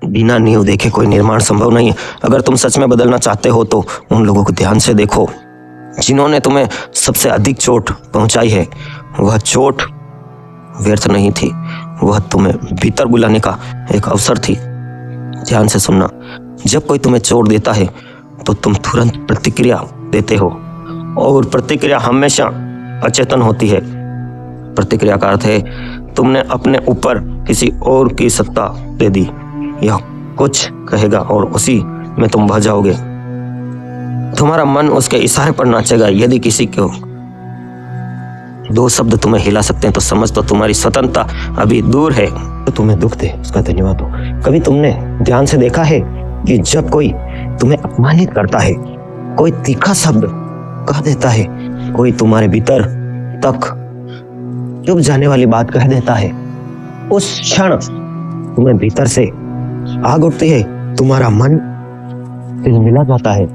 बिना नींव देखे कोई निर्माण संभव नहीं है। अगर तुम सच में बदलना चाहते हो तो उन लोगों को ध्यान से देखो जिन्होंने तुम्हें सबसे अधिक चोट पहुंचाई है। वह चोट व्यर्थ नहीं थी, वह तुम्हें भीतर बुलाने का एक अवसर थी। ध्यान से सुनना, जब कोई तुम्हें चोट देता है तो तुम तुरंत प्रतिक्रिया देते हो, और प्रतिक्रिया हमेशा अचेतन होती है। प्रतिक्रिया का अर्थ है तुमने अपने ऊपर किसी और की सत्ता दे दी। यह कुछ कहेगा और उसी में तुम बह जाओगे। तुम्हारा मन उसके इशारे पर नाचेगा। यदि किसी को दो शब्द तुम्हें हिला सकते हैं तो समझ तो तुम्हारी स्वतंत्रता अभी दूर है। तो तुम्हें दुख दे उसका धन्यवाद हो। कभी तुमने ध्यान से देखा है कि जब कोई तुम्हें अपमानित करता है, कोई तीखा शब्द कह देता है, कोई तुम्हारे भीतर तक चुभ जाने वाली बात कह देता है, उस क्षण तुम्हें भीतर से आग उठती है, तुम्हारा मन मिला जाता है,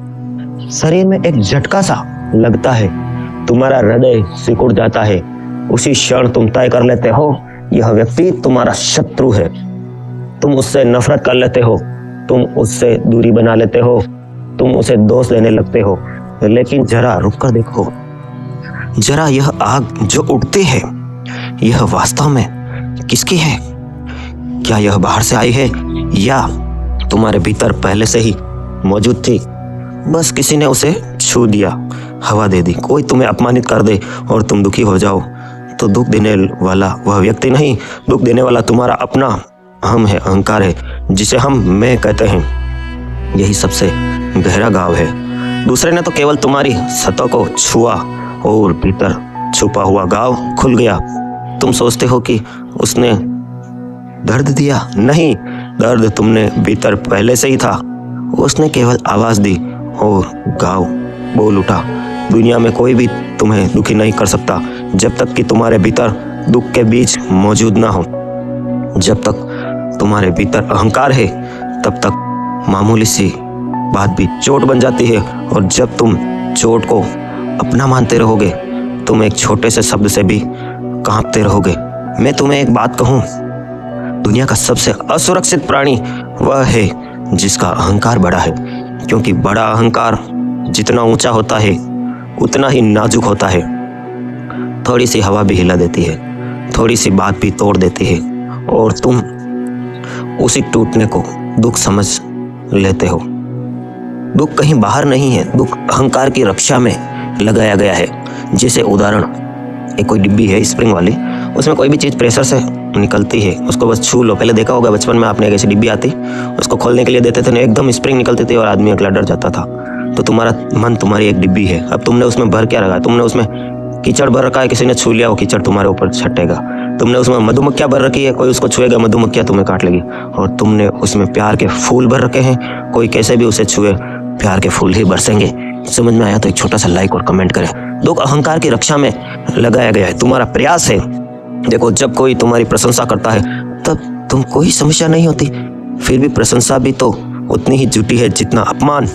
शरीर में एक झटका सा लगता है, तुम्हारा हृदय सिकुड़ जाता है। उसी क्षण तुम तय कर लेते हो यह व्यक्ति तुम्हारा शत्रु है। तुम उससे नफरत कर लेते हो, तुम उससे दूरी बना लेते हो, तुम उसे दोष देने लगते हो। लेकिन जरा रुक कर देखो, जरा यह आग जो उठती है यह वास्तव में किसकी है? क्या यह बाहर से आई है या तुम्हारे भीतर पहले से ही मौजूद थी? बस किसी ने उसे छू दिया, हवा दे दी। कोई तुम्हें अपमानित कर दे और तुम दुखी हो जाओ तो दुख देने वाला वह व्यक्ति नहीं, दुख देने वाला तुम्हारा अपना अहम है, अहंकार है, जिसे हम मैं कहते हैं। यही सबसे गहरा घाव है। दूसरे ने तो केवल तुम्हारी सतह को छुआ और भीतर छुपा हुआ घाव खुल गया। तुम सोचते हो कि उसने दर्द दिया, नहीं, दर्द तुमने भीतर पहले से ही था। उसने केवल आवाज दी और घाव बोल उठा। दुनिया में कोई भी तुम्हें दुखी नहीं कर सकता जब तक कि तुम्हारे भीतर दुख के बीज मौजूद ना हो। जब तक तुम्हारे भीतर अहंकार है तब तक मामूली सी बात भी चोट बन जाती है, और जब तुम चोट को अपना मानते रहोगे तुम एक छोटे से शब्द से भी कांपते रहोगे। मैं तुम्हें एक बात कहूं, दुनिया का सबसे असुरक्षित प्राणी वह है जिसका अहंकार बड़ा है, क्योंकि बड़ा अहंकार जितना ऊंचा होता है उतना ही नाजुक होता है। थोड़ी सी हवा भी हिला देती है, थोड़ी सी बात भी तोड़ देती है, और तुम उसी टूटने को दुख समझ लेते हो। दुख कहीं बाहर नहीं है, दुख अहंकार की रक्षा में लगाया गया है। जैसे उदाहरण, एक कोई डिब्बी है स्प्रिंग वाली, उसमें कोई भी चीज़ प्रेशर से निकलती है, उसको बस छू लो। पहले देखा होगा बचपन में आपने, एक ऐसी डिब्बी आती, उसको खोलने के लिए देते थे ना, एकदम स्प्रिंग निकलती थी और आदमी अगला डर जाता था। तो तुम्हारा मन तुम्हारी एक डिब्बी है। अब तुमने उसमें भर क्या रखा है? तुमने उसमें कीचड़ भर रखा है, किसी ने छू लिया वो कीचड़ तुम्हारे ऊपर छटेगा। तुमने उसमें मधुमक्खियाँ भर रखी है, कोई उसको छुएगा मधुमक्खियाँ तुम्हें काट लेगी। और तुमने उसमें प्यार के फूल भर रखे हैं, कोई कैसे भी उसे छुए प्यार के फूल ही बरसेंगे। समझ में आया तो एक छोटा सा लाइक और कमेंट करें। दुख अहंकार की रक्षा में लगाया गया है, तुम्हारा प्रयास है। देखो, जब कोई तुम्हारी प्रशंसा करता है तब तुम कोई समस्या नहीं होती, फिर भी प्रशंसा भी तो उतनी ही झूठी है जितना अपमान।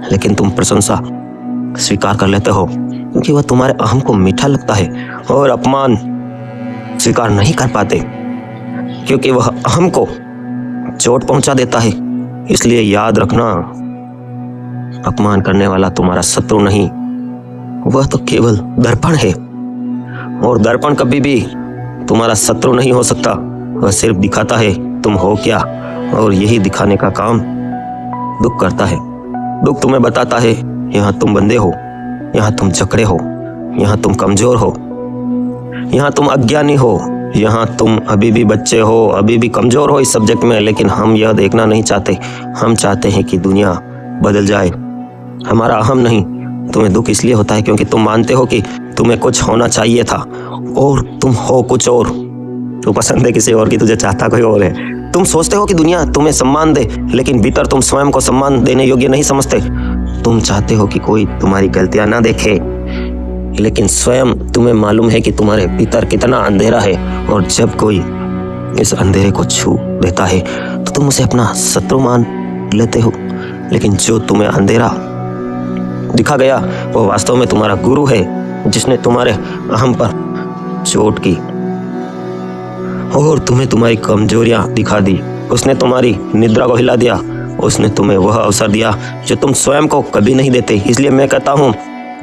लेकिन तुम प्रशंसा स्वीकार कर लेते हो क्योंकि वह तुम्हारे अहम को मीठा लगता है, और अपमान स्वीकार नहीं कर पाते क्योंकि वह अहम को चोट पहुंचा देता है। इसलिए याद रखना, अपमान करने वाला तुम्हारा शत्रु नहीं, वह तो केवल दर्पण है, और दर्पण कभी भी तुम्हारा शत्रु नहीं हो सकता। वह सिर्फ दिखाता है तुम हो क्या, और यही दिखाने का काम दुख करता है। दुख तुम्हें बताता है यहाँ तुम बंधे हो, यहाँ तुम जकड़े हो, यहाँ तुम कमजोर हो, यहाँ तुम अज्ञानी हो, यहाँ तुम अभी भी बच्चे हो, अभी भी कमजोर हो इस सब्जेक्ट में। लेकिन हम यह देखना नहीं चाहते। हम चाहते हैं कि दुनिया बदल जाए, हमारा अहम नहीं। तुम्हें दुख इसलिए होता है क्योंकि तुम मानते हो कि तुम्हें कुछ होना चाहिए था और तुम हो कुछ और। तू पसंद है किसी और की, तुझे चाहता कोई और है। तुम सोचते हो कि दुनिया तुम्हें सम्मान दे, लेकिन भीतर तुम स्वयं को सम्मान देने योग्य नहीं समझते। तुम चाहते हो कि कोई तुम्हारी गलतियां ना देखे, लेकिन स्वयं तुम्हें मालूम है कि तुम्हारे भीतर कितना अंधेरा है, और जब कोई इस अंधेरे को छू देता है तो तुम उसे अपना शत्रु मान लेते हो। लेकिन जो तुम्हें अंधेरा दिखा गया वो वास्तव में तुम्हारा गुरु है, जिसने तुम्हारे अहम पर चोट की और तुम्हें तुम्हारी कमजोरियां दिखा दी। उसने तुम्हारी निद्रा को हिला दिया, उसने तुम्हें वह अवसर दिया जो तुम स्वयं को कभी नहीं देते। इसलिए मैं कहता हूँ,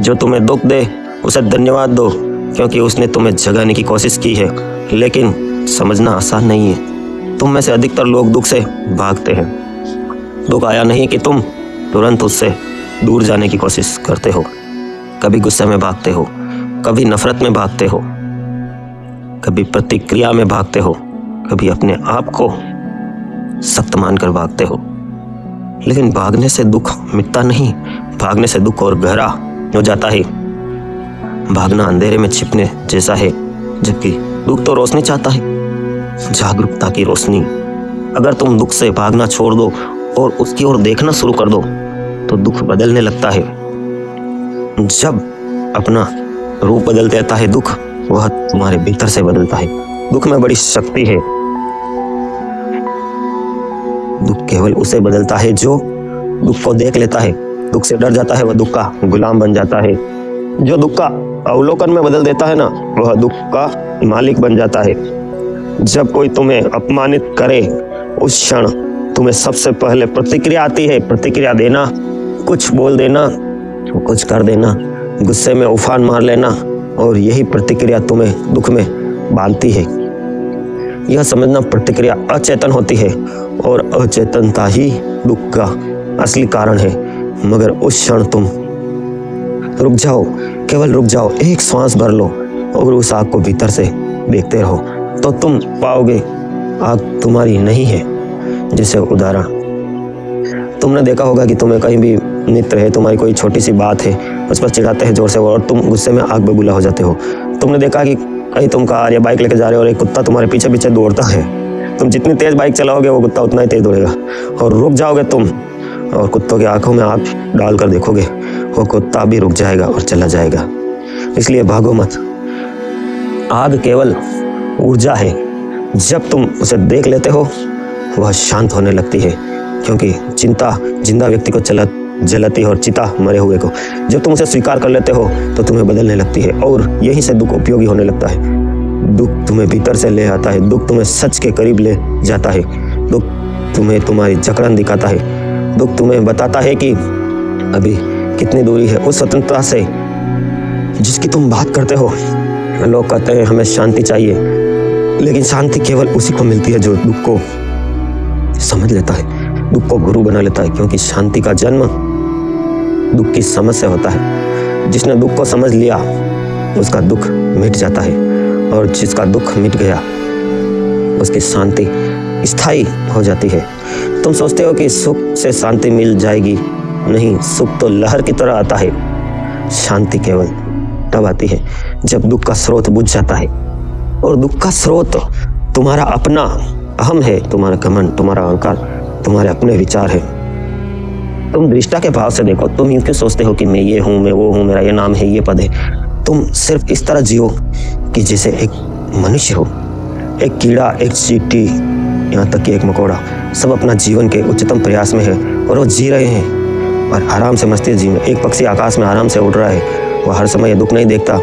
जो तुम्हें दुख दे उसे धन्यवाद दो, क्योंकि उसने तुम्हें जगाने की कोशिश की है। लेकिन समझना आसान नहीं है। तुम में से अधिकतर लोग दुख से भागते हैं। दुख आया नहीं कि तुम तुरंत उससे दूर जाने की कोशिश करते हो। कभी गुस्से में भागते हो, कभी नफरत में भागते हो, कभी प्रतिक्रिया में भागते हो, कभी अपने आप को सख्त मानकर भागते हो। लेकिन भागने से दुख मिटता नहीं, भागने से दुख और गहरा हो जाता है। भागना अंधेरे में छिपने जैसा है, जबकि दुख तो रोशनी चाहता है, जागरूकता की रोशनी। अगर तुम दुख से भागना छोड़ दो और उसकी ओर देखना शुरू कर दो तो दुख बदलने लगता है। जब अपना रूप बदल देता है दुख, वह तुम्हारे भीतर से बदलता है। दुख में बड़ी शक्ति है। दुख केवल उसे बदलता है जो दुख को देख लेता है। दुख से डर जाता है वह दुख का गुलाम बन जाता है। जो दुख का अवलोकन में बदल देता है ना, वह दुख का मालिक बन जाता है। जब कोई तुम्हें अपमानित करे, उस क्षण तुम्हें सबसे पहले प्रतिक्रिया आती है। प्रतिक्रिया देना, कुछ बोल देना, कुछ कर देना, गुस्से में उफान मार लेना, और यही प्रतिक्रिया तुम्हें दुख में बांधती है। यह समझना प्रतिक्रिया अचेतन होती है और अचेतनता ही दुख का असली कारण है। मगर उस क्षण तुम रुक जाओ, केवल रुक जाओ, एक श्वास भर लो और उस आग को भीतर से देखते रहो, तो तुम पाओगे आग तुम्हारी नहीं है। जैसे उदाहरण, तुमने देखा होगा कि तुम्हें कहीं भी मित्र है, तुम्हारी कोई छोटी सी बात है, उस पर चिढ़ाते हैं जोर से और तुम गुस्से में आग बबूला हो जाते हो। तुमने देखा कि कहीं तुम कार या बाइक लेके जा रहे हो और एक कुत्ता तुम्हारे पीछे पीछे दौड़ता है। तुम जितनी तेज बाइक चलाओगे वो कुत्ता उतना ही तेज दौड़ेगा, और रुक जाओगे तुम और कुत्तों की आंखों में आग डालकर देखोगे, वो कुत्ता भी रुक जाएगा और चला जाएगा। इसलिए भागो मत। आग केवल ऊर्जा है। जब तुम उसे देख लेते हो, वह शांत होने लगती है, क्योंकि चिंता जिंदा व्यक्ति को जलाती है और चिता मरे हुए को। जब तुम उसे स्वीकार कर लेते हो तो तुम्हें बदलने लगती है, और यहीं से दुख उपयोगी होने लगता है। दुख तुम्हें भीतर से ले आता है। दुख तुम्हें सच के करीब ले जाता है। दुख तुम्हें तुम्हारी जकड़न दिखाता है। दुख तुम्हें बताता है कि अभी कितनी दूरी है उस स्वतंत्रता से जिसकी तुम बात करते हो। लोग कहते हैं हमें शांति चाहिए, लेकिन शांति केवल उसी को मिलती है जो दुख को समझ लेता है, दुख को गुरु बना लेता है, क्योंकि शांति का जन्म दुख की समझ से होता है। जिसने दुख को समझ लिया उसका दुख मिट जाता है, और जिसका दुख मिट गया उसकी शांति स्थायी हो जाती है। तुम सोचते हो कि सुख से शांति मिल जाएगी, नहीं, सुख तो लहर की तरह आता है। शांति केवल तब आती है जब दुख का स्रोत बुझ जाता है, और दुख का स्रोत तुम्हारा अपना अहम है, तुम्हारा घमंड, तुम्हारा अहंकार, तुम्हारे अपने विचार है। तुम दृष्टा के भाव से देखो। तुम यूं क्यों सोचते हो कि मैं ये हूँ, मैं वो हूँ, मेरा ये नाम है, ये पद है। तुम सिर्फ इस तरह जियो कि जैसे एक मनुष्य हो। एक कीड़ा, एक चींटी, यहाँ तक कि एक मकोड़ा, सब अपना जीवन के उच्चतम प्रयास में है और वो जी रहे हैं और आराम से मस्ती जी में। एक पक्षी आकाश में आराम से उड़ रहा है, वो हर समय दुख नहीं देखता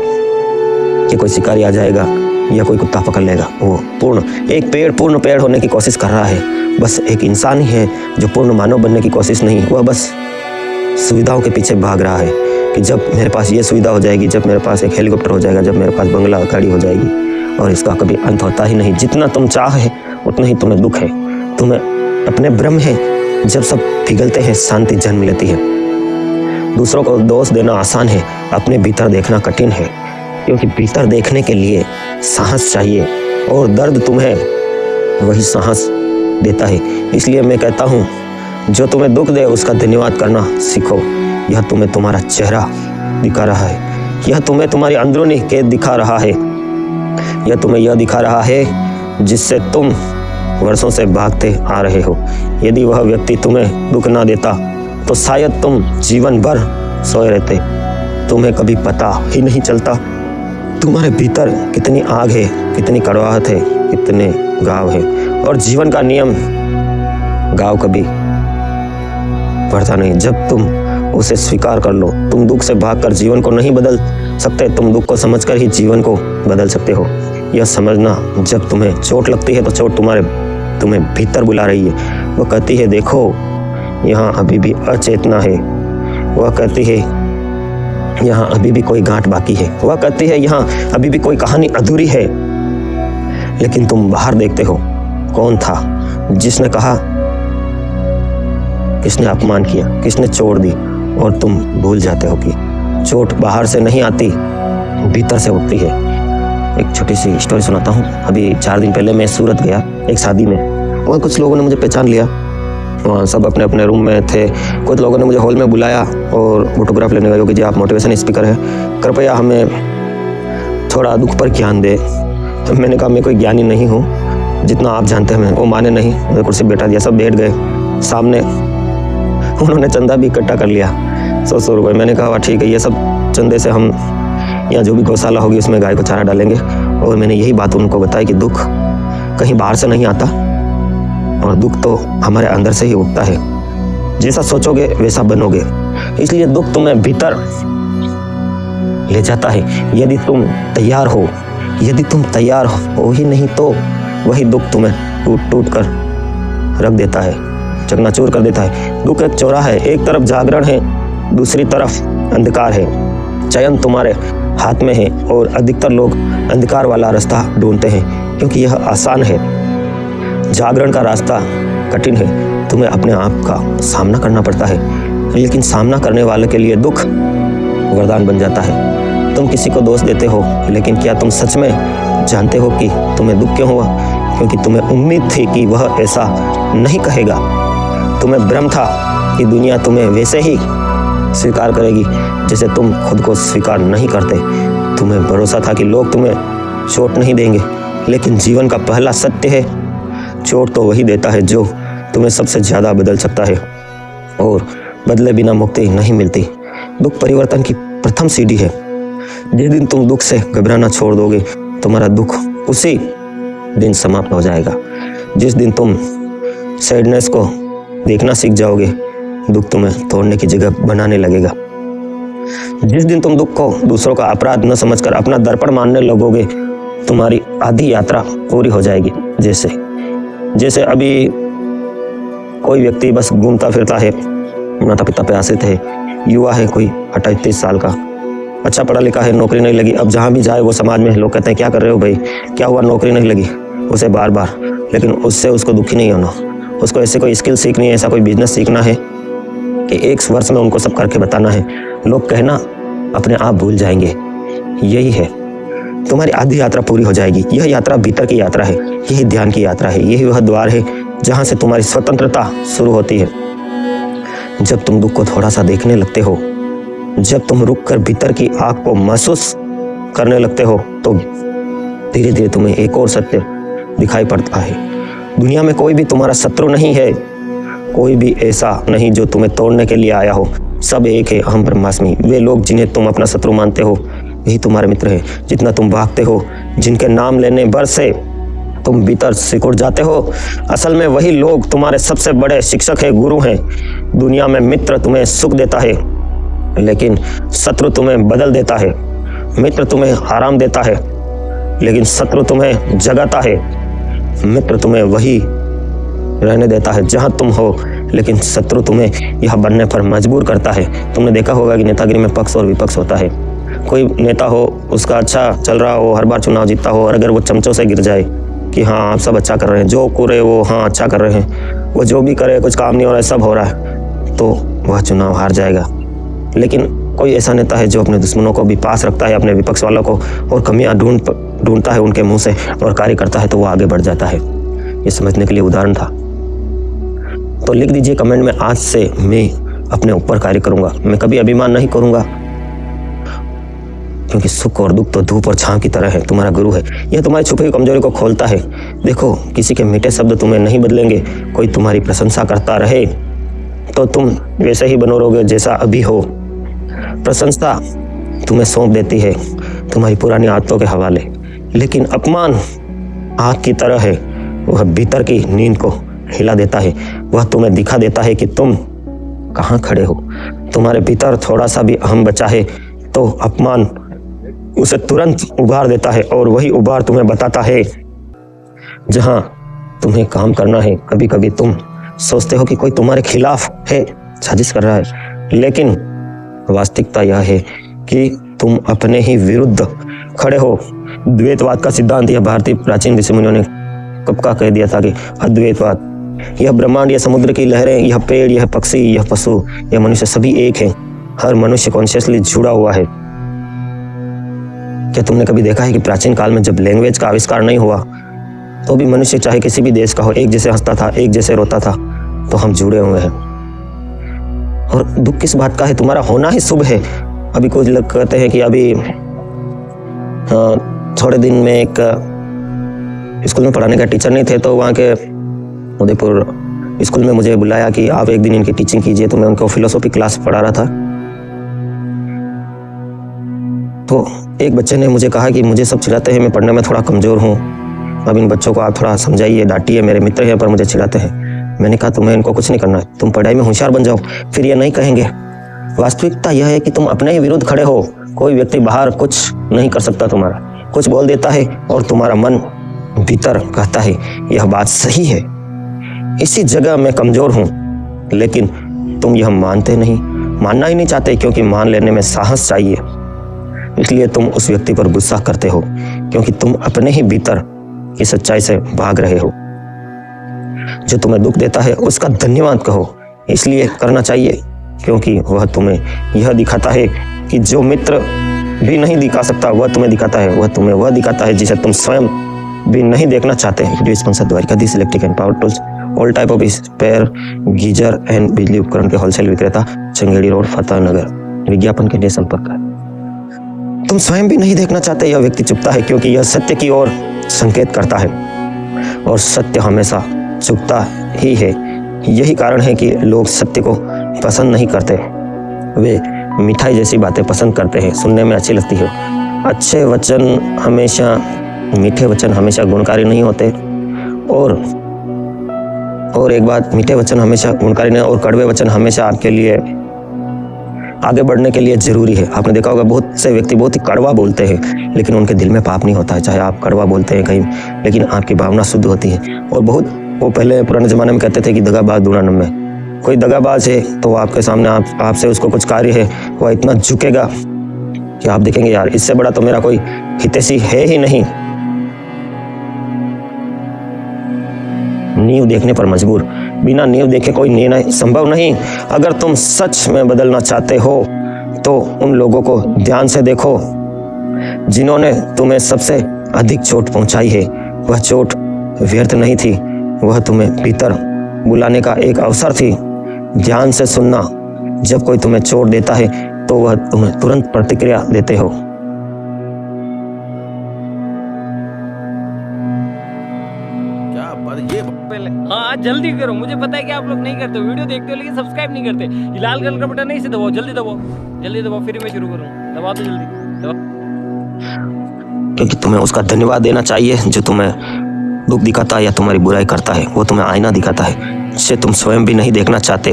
कि कोई शिकारी आ जाएगा या कोई कुत्ता पकड़ लेगा। वो एक पूर्ण पेड़ होने की कोशिश कर रहा है। बस एक इंसान ही है जो पूर्ण मानव बनने की कोशिश नहीं, वह बस सुविधाओं के पीछे भाग रहा है कि जब मेरे पास ये सुविधा हो जाएगी, जब मेरे पास एक हेलीकॉप्टर हो जाएगा, जब मेरे पास बंगला गाड़ी हो जाएगी, और इसका कभी अंत होता ही नहीं। जितना तुम चाहे उतना ही तुम्हें दुख है, तुम्हें अपने भ्रम है। जब सब पिघलते हैं शांति जन्म लेती है। दूसरों को दोष देना आसान है, अपने भीतर देखना कठिन है, क्योंकि भीतर देखने के लिए साहस चाहिए और दर्द तुम्हें वही साहस देता है। इसलिए मैं कहता हूँ, जो तुम्हें दुख दे उसका धन्यवाद करना सीखो। यह तुम्हें तुम्हारा चेहरा दिखा रहा है, यह तुम्हें तुम्हारी अंदरूनी कैद दिखा रहा है, यह तुम्हें यह दिखा रहा है जिससे तुम वर्षों से भागते आ रहे हो। यदि वह व्यक्ति तुम्हें दुख ना देता तो शायद तुम जीवन भर सोए रहते, तुम्हें कभी पता ही नहीं चलता तुम्हारे भीतर कितनी आग है, कितनी कड़वाहट है, कितने घाव है। और जीवन का नियम, घाव कभी बढ़ता नहीं जब तुम उसे स्वीकार कर लो। तुम दुख से भागकर जीवन को नहीं बदल सकते, तुम दुख को समझकर ही जीवन को बदल सकते हो। यह समझना, जब तुम्हें चोट लगती है तो चोट तुम्हारे तुम्हें भीतर बुला रही है। वह कहती है देखो यहाँ अभी भी अचेतना है। वह कहती है यहाँ अभी भी कोई गांठ बाकी है। वह कहती है यहाँ अभी भी कोई कहानी अधूरी है। लेकिन तुम बाहर देखते हो, कौन था जिसने कहा, किसने अपमान किया, किसने चोट दी, और तुम भूल जाते हो कि चोट बाहर से नहीं आती, भीतर से उठती है। एक छोटी सी स्टोरी सुनाता हूँ। अभी 4 दिन पहले मैं सूरत गया एक शादी में, और कुछ लोगों ने मुझे पहचान लिया। वहाँ सब अपने अपने रूम में थे। कुछ लोगों ने मुझे हॉल में बुलाया और फोटोग्राफ लेने गए कि जी आप मोटिवेशन स्पीकर हैं, कृपया हमें थोड़ा दुख पर ज्ञान दे। तो मैंने कहा मैं कोई ज्ञानी नहीं हूँ, जितना आप जानते हैं। वो माने नहीं, मुझे कुर्सी बैठा दिया, सब बैठ गए सामने। उन्होंने चंदा भी इकट्ठा कर लिया, 100 रुपये। मैंने कहा ठीक है, ये सब चंदे से हम यहाँ जो भी गौशाला होगी उसमें गाय को चारा डालेंगे। और मैंने यही बात उनको बताई कि दुख कहीं बाहर से नहीं आता, और दुख तो हमारे अंदर से ही उठता है। जैसा सोचोगे वैसा बनोगे, इसलिए दुख तुम्हें भीतर ले जाता है। यदि तुम तैयार हो, यदि तुम तैयार हो ही नहीं तो वही दुख तुम्हें टूट टूट कर रख देता है, चकनाचूर कर देता है। दुख एक चौराहा है, एक तरफ जागरण है, दूसरी तरफ अंधकार है। चयन तुम्हारे हाथ में है, और अधिकतर लोग अंधकार वाला रास्ता ढूंढते हैं क्योंकि यह आसान है। जागरण का रास्ता कठिन है, तुम्हें अपने आप का सामना करना पड़ता है। लेकिन सामना करने वाले के लिए दुख वरदान बन जाता है। तुम किसी को दोष देते हो, लेकिन क्या तुम सच में जानते हो कि तुम्हें दुख क्यों हुआ? क्योंकि तुम्हें उम्मीद थी कि वह ऐसा नहीं कहेगा। तुम्हें भ्रम था कि दुनिया तुम्हें वैसे ही स्वीकार करेगी जैसे तुम खुद को स्वीकार नहीं करते। तुम्हें भरोसा था कि लोग तुम्हें चोट नहीं देंगे, लेकिन जीवन का पहला सत्य है, चोट तो वही देता है जो तुम्हें सबसे ज़्यादा बदल सकता है, और बदले बिना मुक्ति नहीं मिलती। दुख परिवर्तन की प्रथम सीढ़ी है। जिस दिन तुम दुख से घबराना छोड़ दोगे, तुम्हारा दुख उसी दिन समाप्त हो जाएगा। जिस दिन तुम सैडनेस को देखना सीख जाओगे, दुख तुम्हें तोड़ने की जगह बनाने लगेगा। जिस दिन तुम दुख को दूसरों का अपराध न समझकर अपना दर्पण मानने लगोगे, तुम्हारी आधी यात्रा पूरी हो जाएगी। जैसे अभी कोई व्यक्ति बस घूमता फिरता है, माता पिता पे आश्रित है, युवा है, कोई 28-30 साल का, अच्छा पढ़ा लिखा है, नौकरी नहीं लगी। अब जहाँ भी जाए वो समाज में लोग कहते हैं क्या कर रहे हो भाई, क्या हुआ, नौकरी नहीं लगी, उसे बार बार। लेकिन उससे उसको दुखी नहीं होना, उसको ऐसे कोई स्किल सीखनी है, ऐसा कोई बिजनेस सीखना है कि 1 वर्ष में उनको सब करके बताना है। लोग कहना अपने आप भूल जाएंगे। यही है, तुम्हारी आधी यात्रा पूरी हो जाएगी। यह यात्रा भीतर की यात्रा है, यही ध्यान की यात्रा है, यही वह द्वार है जहाँ से तुम्हारी स्वतंत्रता शुरू होती है। जब तुम दुख को थोड़ा सा देखने लगते हो, जब तुम रुक कर भीतर की आग को महसूस करने लगते हो, तो धीरे धीरे तुम्हें एक और सत्य दिखाई पड़ता है। दुनिया में कोई भी तुम्हारा शत्रु नहीं है, कोई भी ऐसा नहीं जो तुम्हें तोड़ने के लिए आया हो। सब एक है, अहम ब्रह्मास्मि। वे लोग जिन्हें तुम अपना शत्रु मानते हो, यही तुम्हारे मित्र है। जितना तुम भागते हो, जिनके नाम लेने भर से तुम भीतर सिकुड़ जाते हो, असल में वही लोग तुम्हारे सबसे बड़े शिक्षक है, गुरु हैं। दुनिया में मित्र तुम्हें सुख देता है, लेकिन शत्रु तुम्हें बदल देता है। मित्र तुम्हें आराम देता है, लेकिन शत्रु तुम्हें जगाता है। मित्र तुम्हें वही रहने देता है जहां तुम हो, लेकिन शत्रु तुम्हें यह बनने पर मजबूर करता है। तुमने देखा होगा कि नेतागिरी में पक्ष और विपक्ष होता है। कोई नेता हो, उसका अच्छा चल रहा हो, हर बार चुनाव जीतता हो, और अगर वो चमचों से गिर जाए कि हाँ आप सब अच्छा कर रहे हैं, जो करे वो हाँ अच्छा कर रहे हैं, वो जो भी करे कुछ काम नहीं हो रहा है, सब हो रहा है, तो वह चुनाव हार जाएगा। लेकिन कोई ऐसा नेता है जो अपने दुश्मनों को भी पास रखता है, अपने विपक्ष वालों को, और कमियां ढूंढता है उनके मुंह से और कार्य करता है, तो वो आगे बढ़ जाता है। ये समझने के लिए उदाहरण था। तो लिख दीजिए कमेंट में, आज से मैं अपने ऊपर कार्य करूंगा, मैं कभी अभिमान नहीं करूंगा, क्योंकि सुख और दुख तो धूप और छांव की तरह है। तुम्हारा गुरु है, यह तुम्हारी छुपी हुई कमजोरी को खोलता है। देखो, किसी के मीठे शब्द तुम्हें नहीं बदलेंगे। कोई तुम्हारी प्रशंसा करता रहे तो तुम वैसे ही बनो रहोगे जैसा अभी हो। प्रशंसा तुम्हें सौंप देती है तुम्हारी पुरानी आदतों के हवाले, लेकिन अपमान आग की तरह है, वह भीतर की नींद को हिला देता है। वह तुम्हें दिखा देता है कि तुम कहाँ खड़े हो। तुम्हारे भीतर थोड़ा सा भी अहम बचा है तो अपमान उसे तुरंत उभार देता है, और वही उभार तुम्हें बताता है जहां तुम्हें काम करना है। कभी कभी तुम सोचते हो कि कोई तुम्हारे खिलाफ है, साजिश कर रहा है, लेकिन वास्तविकता यह है कि तुम अपने ही विरुद्ध खड़े हो। द्वैतवाद का सिद्धांत यह भारतीय प्राचीन ऋषि मुनियों ने कब का कह दिया था कि अद्वैतवाद, यह ब्रह्मांड, यह समुद्र की लहरें, यह पेड़, यह पक्षी, यह पशु, यह मनुष्य सभी एक हैं। हर मनुष्य कॉन्शियसली जुड़ा हुआ है। क्या तुमने कभी देखा है कि प्राचीन काल में जब लैंग्वेज का आविष्कार नहीं हुआ तो भी मनुष्य चाहे किसी भी देश का हो, एक जैसे हंसता था, एक जैसे रोता था। तो हम जुड़े हुए हैं। और दुख किस बात का है? तुम्हारा होना ही शुभ है। अभी कुछ लोग कहते हैं कि अभी थोड़े दिन में एक स्कूल में पढ़ाने का टीचर नहीं थे, तो वहाँ के उदयपुर स्कूल में मुझे बुलाया कि आप एक दिन इनकी टीचिंग कीजिए। तो मैं उनको फिलोसॉफी क्लास पढ़ा रहा था। तो एक बच्चे ने मुझे कहा कि मुझे सब चिढ़ाते हैं, मैं पढ़ने में थोड़ा कमज़ोर हूँ, अब इन बच्चों को आप थोड़ा समझाइए, डांटिए, मेरे मित्र हैं पर मुझे चिढ़ाते हैं। मैंने कहा तुम्हें इनको कुछ नहीं करना है, तुम पढ़ाई में होशियार बन जाओ, फिर ये नहीं कहेंगे। वास्तविकता यह है कि तुम अपने ही विरुद्ध खड़े हो। कोई व्यक्ति बाहर कुछ नहीं कर सकता, तुम्हारा कुछ बोल देता है और तुम्हारा मन भीतर कहता है यह बात सही है। इसी जगह मैं कमज़ोर हूँ, लेकिन तुम यह मानते नहीं, मानना ही नहीं चाहते, क्योंकि मान लेने में साहस चाहिए। इसलिए तुम उस व्यक्ति पर गुस्सा करते हो, क्योंकि तुम अपने ही भीतर की सच्चाई से भाग रहे हो। जो तुम्हें दुख देता है उसका धन्यवाद कहो। इसलिए करना चाहिए क्योंकि वह तुम्हें यह दिखाता है कि जो मित्र भी नहीं दिखा सकता वह तुम्हें दिखाता है। वह तुम्हें वह दिखाता है जिसे तुम स्वयं भी नहीं देखना चाहते। Video sponsor Dwarikadhish electric and power tools, all type of spare, geyser and बिजली उपकरण के होलसेल विक्रेता, चंगेड़ी रोड, फतेहनगर। विज्ञापन के लिए संपर्क करें। तुम स्वयं भी नहीं देखना चाहते, यह व्यक्ति चुपता है क्योंकि यह सत्य की ओर संकेत करता है, और सत्य हमेशा चुपता ही है। यही कारण है कि लोग सत्य को पसंद नहीं करते। वे मिठाई जैसी बातें पसंद करते हैं, सुनने में अच्छी लगती है। अच्छे वचन हमेशा, मीठे वचन हमेशा गुणकारी नहीं होते। और एक बात, मीठे वचन हमेशा गुणकारी नहीं, और कड़वे वचन हमेशा आपके लिए आगे बढ़ने के लिए जरूरी है। आपने देखा होगा बहुत से व्यक्ति बहुत ही कड़वा बोलते हैं, लेकिन उनके दिल में पाप नहीं होता है। चाहे आप कड़वा बोलते हैं कहीं, लेकिन आपकी भावना शुद्ध होती है। और बहुत वो पहले पुराने ज़माने में कहते थे कि दगाबाज दूना नम्मे। कोई दगाबाज है तो आपके सामने आपसे उसको कुछ कार्य है, वह इतना झुकेगा कि आप देखेंगे यार इससे बड़ा तो मेरा कोई हितैषी है ही नहीं। नींव देखने पर मजबूर, बिना नींव देखे कोई निर्णय संभव नहीं। अगर तुम सच में बदलना चाहते हो तो उन लोगों को ध्यान से देखो जिन्होंने तुम्हें सबसे अधिक चोट पहुंचाई है। वह चोट व्यर्थ नहीं थी, वह तुम्हें भीतर बुलाने का एक अवसर थी। ध्यान से सुनना, जब कोई तुम्हें चोट देता है तो वह तुम्हें तुरंत प्रतिक्रिया देते हो। हाँ जल्दी करो, मुझे पता है कि आप लोग नहीं करते, वीडियो देखते हो लेकिन सब्सक्राइब नहीं करते। ये लाल कलर का बटन नहीं से दबाओ, जल्दी दबाओ, जल्दी दबाओ, फिर मैं शुरू करूँ। दबा दो जल्दी, दबाओ। क्योंकि तुम्हें उसका धन्यवाद देना चाहिए जो तुम्हें दुख दिखाता है या तुम्हारी बुराई करता है। वो तुम्हें आईना दिखाता है जिसे तुम स्वयं भी नहीं देखना चाहते।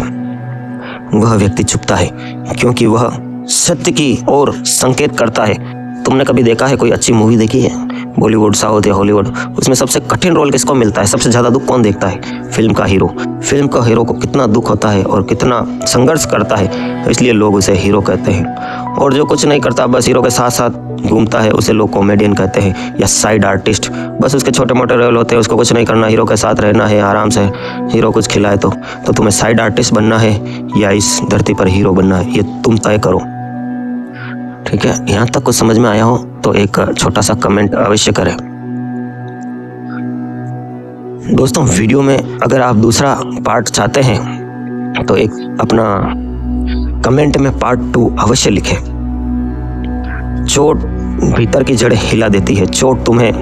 वह व्यक्ति चुपता है क्योंकि वह सत्य की ओर संकेत करता है। तुमने कभी देखा है, कोई अच्छी मूवी देखी है, बॉलीवुड, साउथ या हॉलीवुड, उसमें सबसे कठिन रोल किसको मिलता है? सबसे ज़्यादा दुख कौन देखता है? फिल्म का हीरो। फिल्म का हीरो को कितना दुख होता है और कितना संघर्ष करता है, इसलिए लोग उसे हीरो कहते हैं। और जो कुछ नहीं करता, बस हीरो के साथ साथ घूमता है, उसे लोग कॉमेडियन कहते हैं या साइड आर्टिस्ट। बस उसके छोटे मोटे रोल होते हैं, उसको कुछ नहीं करना, हीरो के साथ रहना है आराम से, हीरो कुछ खिलाए तो तुम्हें साइड आर्टिस्ट बनना है या इस धरती पर हीरो बनना है, ये तुम तय करो। ठीक है, यहाँ तक कुछ समझ में आया हो तो एक छोटा सा कमेंट अवश्य करें। दोस्तों, वीडियो में अगर आप दूसरा पार्ट चाहते हैं तो एक अपना कमेंट में पार्ट 2 अवश्य लिखें। चोट भीतर की जड़ें हिला देती है, चोट तुम्हें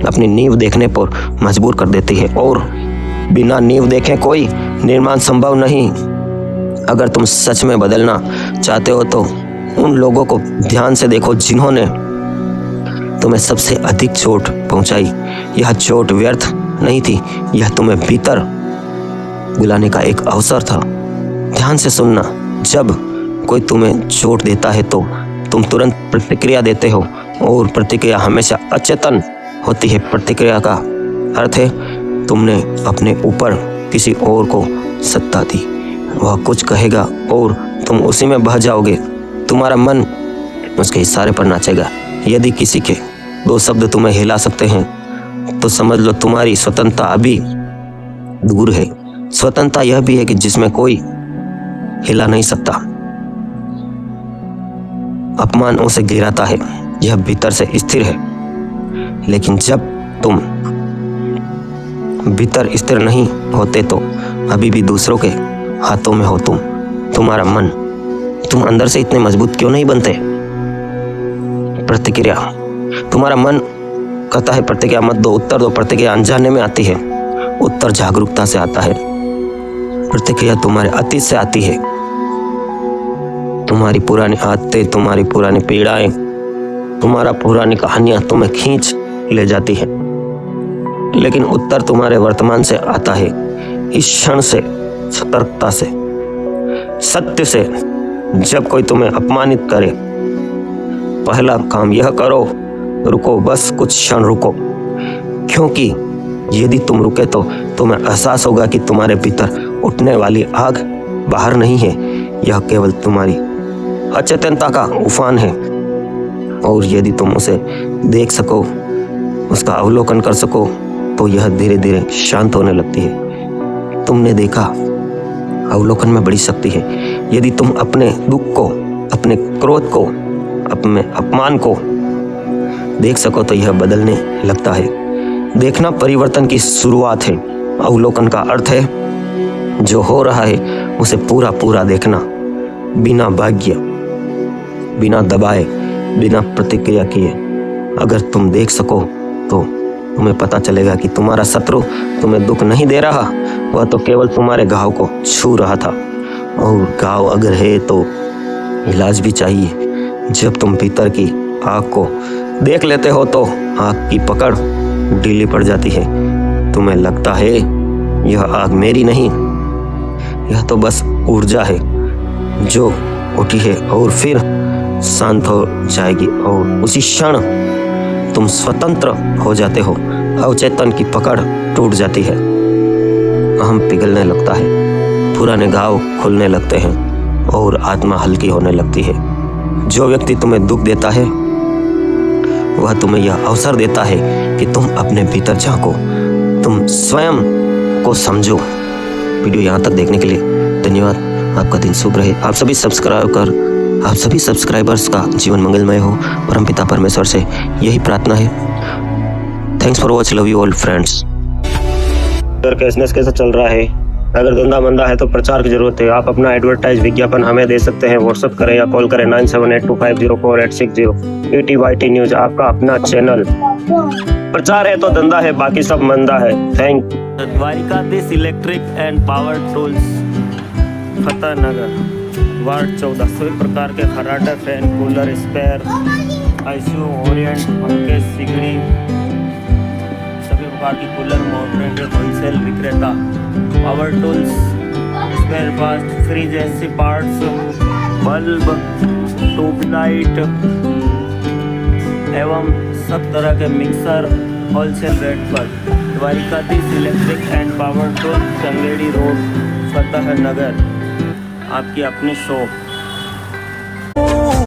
अपनी नींव देखने पर मजबूर कर देती है, और बिना नींव देखे कोई निर्माण संभव नहीं। अगर तुम सच में बदलना चाहते हो तो उन लोगों को ध्यान से देखो जिन्होंने तुम्हें सबसे अधिक चोट पहुंचाई। यह चोट व्यर्थ नहीं थी, यह तुम्हें भीतर बुलाने का एक अवसर था। ध्यान से सुनना, जब कोई तुम्हें चोट देता है तो तुम तुरंत प्रतिक्रिया देते हो, और प्रतिक्रिया हमेशा अचेतन होती है। प्रतिक्रिया का अर्थ है तुमने अपने ऊपर किसी और को सत्ता दी। वह कुछ कहेगा और तुम उसी में बह जाओगे। तुम्हारा मन उसके इशारे पर नाचेगा। यदि किसी के 2 शब्द तुम्हें हिला सकते हैं तो समझ लो तुम्हारी स्वतंत्रता अभी दूर है। स्वतंत्रता यह भी है कि जिसमें कोई हिला नहीं सकता। अपमान उसे गिराता है, यह भीतर से स्थिर है। लेकिन जब तुम भीतर स्थिर नहीं होते तो अभी भी दूसरों के हाथों में हो तुम्हारा मन। तुम अंदर से इतने मजबूत क्यों नहीं बनते? प्रतिक्रिया। तुम्हारा मन कहता है प्रतिक्रिया मत दो, उत्तर दो। प्रतिक्रिया अनजाने में आती है, उत्तर जागरूकता से आता है। प्रतिक्रिया तुम्हारे अतीत से आती है, तुम्हारी पुरानी आदतें, तुम्हारी पुरानी पीड़ाएं, तुम्हारा पुरानी कहानियां तुम्हें खींच ले जाती है। लेकिन उत्तर तुम्हारे वर्तमान से आता है, इस क्षण से, सतर्कता से, सत्य से। जब कोई तुम्हें अपमानित करे, पहला काम यह करो, रुको, बस कुछ क्षण रुको। क्योंकि यदि तुम रुके तो तुम्हें एहसास होगा कि तुम्हारे भीतर उठने वाली आग बाहर नहीं है, यह केवल तुम्हारी अचेतनता का उफान है। और यदि तुम उसे देख सको, उसका अवलोकन कर सको, तो यह धीरे धीरे शांत होने लगती है। तुमने देखा, अवलोकन में बड़ी शक्ति है। यदि तुम अपने दुख को, अपने क्रोध को, अपने अपमान को देख सको तो यह बदलने लगता है। देखना परिवर्तन की शुरुआत है। अवलोकन का अर्थ है जो हो रहा है उसे पूरा पूरा देखना, बिना भाग्य, बिना दबाए, बिना प्रतिक्रिया किए। अगर तुम देख सको तो तुम्हें पता चलेगा कि तुम्हारा शत्रु तुम्हें दुख नहीं दे रहा, वह तो केवल तुम्हारे घाव को छू रहा था। और घाव अगर है तो इलाज भी चाहिए। जब तुम भीतर की आग को देख लेते हो तो आग की पकड़ ढीली पड़ जाती है। तुम्हें लगता है यह आग मेरी नहीं, यह तो बस ऊर्जा है जो उठी है और फिर शांत हो जाएगी। और उसी क्षण तुम स्वतंत्र हो जाते हो। अवचेतन की पकड़ टूट जाती है, अहम पिघलने लगता है, पुराने घाव खुलने लगते हैं और आत्मा हल्की होने लगती है। जो व्यक्ति तुम्हें दुख देता है वह तुम्हें यह अवसर देता है कि तुम अपने भीतर झांको, तुम स्वयं को समझो। वीडियो यहाँ तक देखने के लिए धन्यवाद। आपका दिन शुभ रहे। आप सभी सब्सक्राइबर्स का जीवन मंगलमय हो, परमपिता परमेश्वर से यही प्रार्थना है। Thanks for watch, love you all friends. Business कैसा चल रहा है? अगर धंधा मंदा है तो प्रचार की जरूरत है। आप अपना एडवर्टाइज विज्ञापन हमें दे सकते हैं। व्हाट्सएप करें या कॉल करें 9782504860। ETYT न्यूज आपका अपना चैनल। प्रचार है तो धंधा है, बाकी सब मंदा है। Thank. Dwarikadhish electric and power tools, Fatehnagar, ward 14। सभी प्रकार के खराटा, fan, cooler, spare, ICU, Orient, पंखे, सिगड़ी, सभी प्रकार की कूलर, मोटर, होलसेल विक्रेता, power tools, spare parts, fridge, AC parts, bulb, tubelight एवं सब तरह के मिक्सर होलसेल रेट पर। Dwarikadhish electric and power tools, Changedi road, Fatehnagar, आपकी अपनी शॉप।